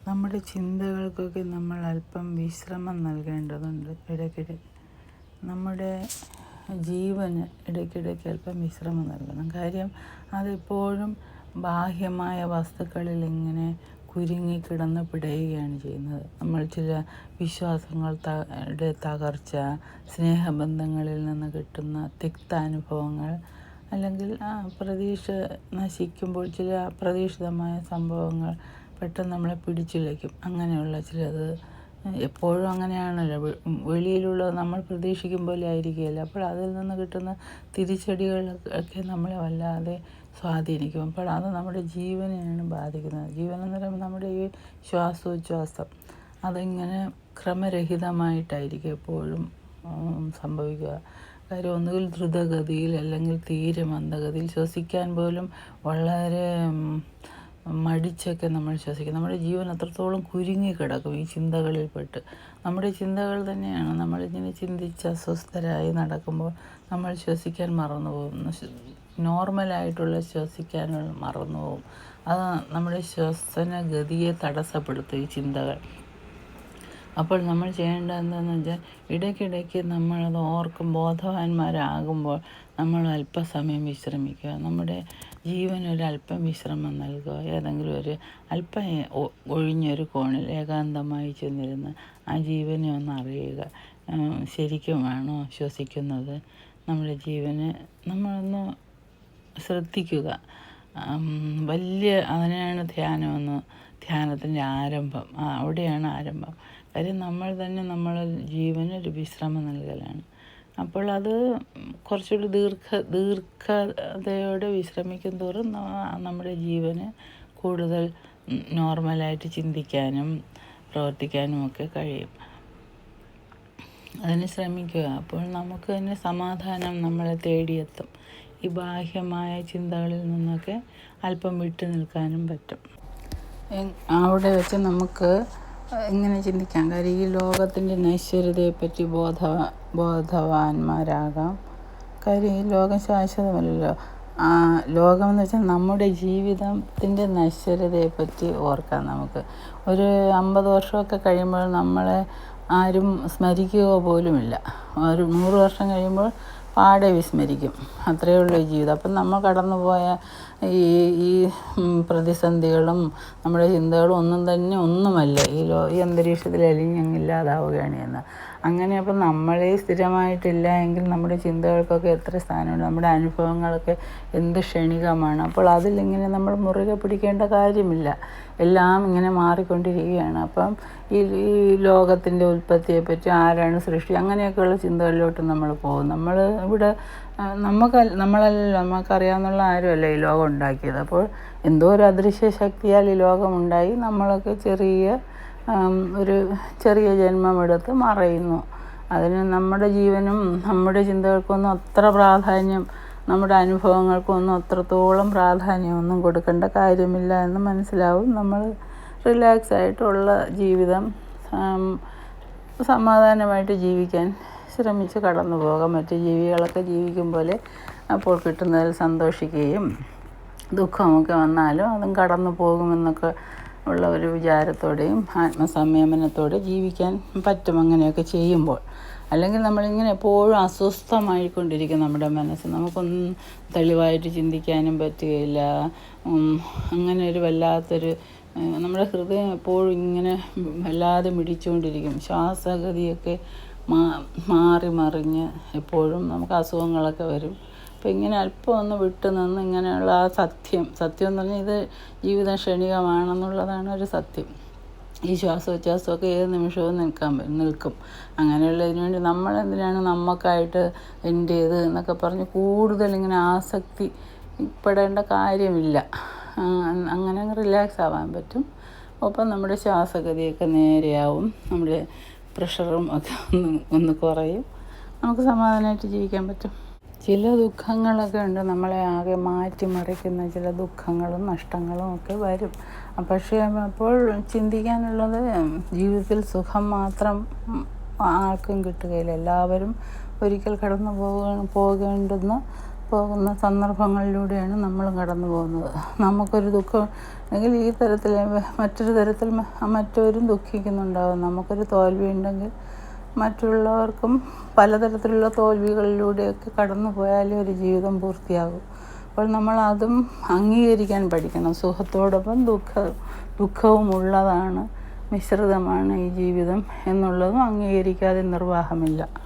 നമ്മുടെ ചിന്തകൾക്കൊക്കെ നമ്മൾ അല്പം വിശ്രമം നൽകേണ്ടതുണ്ട്. ഇടയ്ക്കിടെ നമ്മുടെ ജീവന് ഇടയ്ക്കിടയ്ക്ക് അല്പം വിശ്രമം നൽകണം. കാര്യം അതെപ്പോഴും ബാഹ്യമായ വസ്തുക്കളിൽ ഇങ്ങനെ കുരുങ്ങിക്കിടന്ന് പിടയുകയാണ് ചെയ്യുന്നത്. നമ്മൾ ചില വിശ്വാസങ്ങളുടെ തകർച്ച, സ്നേഹബന്ധങ്ങളിൽ നിന്ന് കിട്ടുന്ന തിക്താനുഭവങ്ങൾ, അല്ലെങ്കിൽ പ്രതീക്ഷ നശിക്കുമ്പോൾ ചില അപ്രതീക്ഷിതമായ സംഭവങ്ങൾ പെട്ടെന്ന് നമ്മളെ പിടിച്ചുലയ്ക്കും. അങ്ങനെയുള്ള ചിലത് എപ്പോഴും അങ്ങനെയാണല്ലോ, വെളിയിലുള്ളത് നമ്മൾ പ്രതീക്ഷിക്കും പോലെ ആയിരിക്കുകയില്ല. അപ്പോൾ അതിൽ നിന്ന് കിട്ടുന്ന തിരിച്ചടികളൊക്കെ നമ്മളെ വല്ലാതെ സ്വാധീനിക്കും. അപ്പോൾ അത് നമ്മുടെ ജീവനെയാണ് ബാധിക്കുന്നത്. ജീവനെന്ന് പറയുമ്പോൾ നമ്മുടെ ഈ ശ്വാസോച്ഛ്വാസം അതിങ്ങനെ ക്രമരഹിതമായിട്ടായിരിക്കും എപ്പോഴും സംഭവിക്കുക. കാര്യം ഒന്നുകിൽ ദ്രുതഗതിയിൽ അല്ലെങ്കിൽ തീരെ മന്ദഗതിയിൽ, ശ്വസിക്കാൻ പോലും വളരെ മടിച്ചൊക്കെ നമ്മൾ ശ്വസിക്കും. നമ്മുടെ ജീവൻ അത്രത്തോളം കുരുങ്ങിക്കിടക്കും ഈ ചിന്തകളിൽപ്പെട്ട്. നമ്മുടെ ചിന്തകൾ തന്നെയാണ് നമ്മളിങ്ങനെ ചിന്തിച്ച് അസ്വസ്ഥരായി നടക്കുമ്പോൾ നമ്മൾ ശ്വസിക്കാൻ മറന്നു പോകും. നോർമലായിട്ടുള്ള ശ്വസിക്കാൻ മറന്നു പോകും. അത് നമ്മുടെ ശ്വസനഗതിയെ തടസ്സപ്പെടുത്തും ഈ ചിന്തകൾ. അപ്പോൾ നമ്മൾ ചെയ്യേണ്ടത് എന്താണെന്ന് വെച്ചാൽ, ഇടയ്ക്കിടയ്ക്ക് നമ്മളത് ഓർക്കും, ബോധവാന്മാരാകുമ്പോൾ നമ്മൾ അല്പസമയം വിശ്രമിക്കുക. നമ്മുടെ ജീവനൊരല്പം വിശ്രമം നൽകുക. ഏതെങ്കിലും ഒരു അല്പം ഒഴിഞ്ഞൊരു കോണിൽ ഏകാന്തമായി ചെന്നിരുന്ന് ആ ജീവനെ ഒന്ന് അറിയുക. ശരിക്കുമാണോ ശ്വസിക്കുന്നത്? നമ്മുടെ ജീവനെ നമ്മളൊന്ന് ശ്രദ്ധിക്കുക. അതിനെയാണ് ധ്യാനത്തിൻ്റെ ആരംഭം. അവിടെയാണ് ആരംഭം. കാര്യം നമ്മൾ തന്നെ നമ്മളെ ജീവനൊരു വിശ്രമം നൽകലാണ്. അപ്പോൾ അത് കുറച്ചുകൂടി ദീർഘതയോടെ വിശ്രമിക്കും തോറും നമ്മുടെ ജീവന് കൂടുതൽ നോർമലായിട്ട് ചിന്തിക്കാനും പ്രവർത്തിക്കാനും ഒക്കെ കഴിയും. അതിന് ശ്രമിക്കുക. അപ്പോൾ നമുക്ക് തന്നെ സമാധാനം നമ്മളെ തേടിയെത്തും. ഈ ബാഹ്യമായ ചിന്തകളിൽ നിന്നൊക്കെ അല്പം വിട്ടു നിൽക്കാനും പറ്റും. അവിടെ വെച്ച് നമുക്ക് ഇങ്ങനെ ചിന്തിക്കാം. കാര്യം ഈ ലോകത്തിൻ്റെ നശ്വരതയെപ്പറ്റി ബോധവാന്മാരാകാം. കാര്യം ഈ ലോകം ശാശ്വതമല്ലല്ലോ. ലോകമെന്ന് വെച്ചാൽ നമ്മുടെ ജീവിതത്തിൻ്റെ നശ്വരതയെപ്പറ്റി ഓർക്കാം. നമുക്ക് ഒരു 50 വർഷമൊക്കെ കഴിയുമ്പോൾ നമ്മളെ ആരും സ്മരിക്കുക പോലുമില്ല. ഒരു 100 വർഷം കഴിയുമ്പോൾ പാടെ വിസ്മരിക്കും. അത്രയേ ഉള്ളൂ ഈ ജീവിതം. അപ്പം നമ്മൾ കടന്നുപോയ ഈ പ്രതിസന്ധികളും നമ്മുടെ ചിന്തകളും ഒന്നുമല്ല ഈ അന്തരീക്ഷത്തിൽ അലിഞ്ഞങ്ങില്ലാതാവുകയാണ് ചെയ്യുന്നത്. അങ്ങനെ അപ്പം നമ്മളെ സ്ഥിരമായിട്ടില്ല എങ്കിൽ നമ്മുടെ ചിന്തകൾക്കൊക്കെ എത്ര സ്ഥാനമുണ്ട്. നമ്മുടെ അനുഭവങ്ങളൊക്കെ എന്ത് ക്ഷണികമാണ്. അപ്പോൾ അതിലിങ്ങനെ നമ്മൾ മുറുകെ പിടിക്കേണ്ട കാര്യമില്ല. എല്ലാം ഇങ്ങനെ മാറിക്കൊണ്ടിരിക്കുകയാണ്. അപ്പം ഈ ലോകത്തിൻ്റെ ഉൽപ്പത്തിയെപ്പറ്റി, ആരാണ് സൃഷ്ടി, അങ്ങനെയൊക്കെയുള്ള ചിന്തകളിലോട്ട് നമ്മൾ പോകും. നമ്മൾ ഇവിടെ നമ്മളല്ലല്ലോ, നമുക്കറിയാവുന്നുള്ള ആരുമല്ല ഈ ലോകം ഉണ്ടാക്കിയത്. അപ്പോൾ എന്തോ ഒരു അദൃശ്യ ശക്തിയാൽ ഈ ലോകമുണ്ടായി. നമ്മളൊക്കെ ഒരു ചെറിയ ജന്മമെടുത്ത് മറയുന്നു. അതിന് നമ്മുടെ ജീവനും നമ്മുടെ ചിന്തകൾക്കൊന്നും അത്ര പ്രാധാന്യം, നമ്മുടെ അനുഭവങ്ങൾക്കൊന്നും അത്രത്തോളം പ്രാധാന്യമൊന്നും കൊടുക്കേണ്ട കാര്യമില്ല എന്ന് മനസ്സിലാവും. നമ്മൾ റിലാക്സായിട്ടുള്ള ജീവിതം സമാധാനമായിട്ട് ജീവിക്കാൻ ശ്രമിച്ച് കടന്നു പോകാം. മറ്റ് ജീവികളൊക്കെ ജീവിക്കും പോലെ അപ്പോൾ കിട്ടുന്നതിൽ സന്തോഷിക്കുകയും ദുഃഖമൊക്കെ വന്നാലും അതും കടന്നു പോകുമെന്നൊക്കെ ഉള്ള ഒരു വിചാരത്തോടെയും ആത്മസംയമനത്തോടെ ജീവിക്കാൻ പറ്റും അങ്ങനെയൊക്കെ ചെയ്യുമ്പോൾ. അല്ലെങ്കിൽ നമ്മളിങ്ങനെ എപ്പോഴും അസ്വസ്ഥമായിക്കൊണ്ടിരിക്കും നമ്മുടെ മനസ്സ്. നമുക്കൊന്നും തെളിവായിട്ട് ചിന്തിക്കാനും പറ്റുകയില്ല. അങ്ങനെ ഒരു വല്ലാത്തൊരു നമ്മുടെ ഹൃദയം എപ്പോഴും ഇങ്ങനെ വല്ലാതെ മിടിച്ചുകൊണ്ടിരിക്കും. ശ്വാസഗതിയൊക്കെ മാറി മറിഞ്ഞ് എപ്പോഴും നമുക്ക് അസുഖങ്ങളൊക്കെ വരും. അപ്പോൾ ഇങ്ങനെ അല്പം ഒന്ന് വിട്ടു നിന്ന് ഇങ്ങനെയുള്ള ആ സത്യം എന്ന് പറഞ്ഞാൽ ഇത് ജീവിതം ക്ഷണികമാണെന്നുള്ളതാണ് ഒരു സത്യം. ഈ ശ്വാസോച്ഛ്വാസമൊക്കെ ഏത് നിമിഷവും നിൽക്കും. അങ്ങനെയുള്ളതിന് വേണ്ടി നമ്മളെന്തിനാണ് നമുക്കായിട്ട് എൻ്റേത് എന്നൊക്കെ പറഞ്ഞ് കൂടുതൽ ഇങ്ങനെ ആസക്തിപ്പെടേണ്ട കാര്യമില്ല. അങ്ങനെ റിലാക്സ് ആവാൻ പറ്റും. ഒപ്പം നമ്മുടെ ശ്വാസഗതിയൊക്കെ നേരെയാവും. നമ്മുടെ പ്രഷറും ഒക്കെ ഒന്ന് കുറയും. നമുക്ക് സമാധാനമായിട്ട് ജീവിക്കാൻ പറ്റും. ചില ദുഃഖങ്ങളൊക്കെ ഉണ്ട്, നമ്മളെ ആകെ മാറ്റിമറിക്കുന്ന ചില ദുഃഖങ്ങളും നഷ്ടങ്ങളും ഒക്കെ വരും. പക്ഷേ അപ്പോൾ ചിന്തിക്കാനുള്ളത്, ജീവിതത്തിൽ സുഖം മാത്രം ആർക്കും കിട്ടുകയില്ല. എല്ലാവരും ഒരിക്കൽ കടന്നു പോകേണ്ടുന്ന പോകുന്ന സന്ദർഭങ്ങളിലൂടെയാണ് നമ്മൾ കടന്നു പോകുന്നത്. നമുക്കൊരു ദുഃഖം എങ്കിൽ ഈ തരത്തിൽ മറ്റൊരു തരത്തിൽ മറ്റവരും ദുഃഖിക്കുന്നുണ്ടാകും. നമുക്കൊരു തോൽവി ഉണ്ടെങ്കിൽ മറ്റുള്ളവർക്കും പലതരത്തിലുള്ള തോൽവികളിലൂടെയൊക്കെ കടന്നു പോയാലേ ഒരു ജീവിതം പൂർത്തിയാകും. അപ്പോൾ നമ്മൾ അതും അംഗീകരിക്കാൻ പഠിക്കണം. സുഖത്തോടൊപ്പം ദുഃഖവും ഉള്ളതാണ്, മിശ്രിതമാണ് ഈ ജീവിതം എന്നുള്ളതും അംഗീകരിക്കാതെ നിർവാഹമില്ല.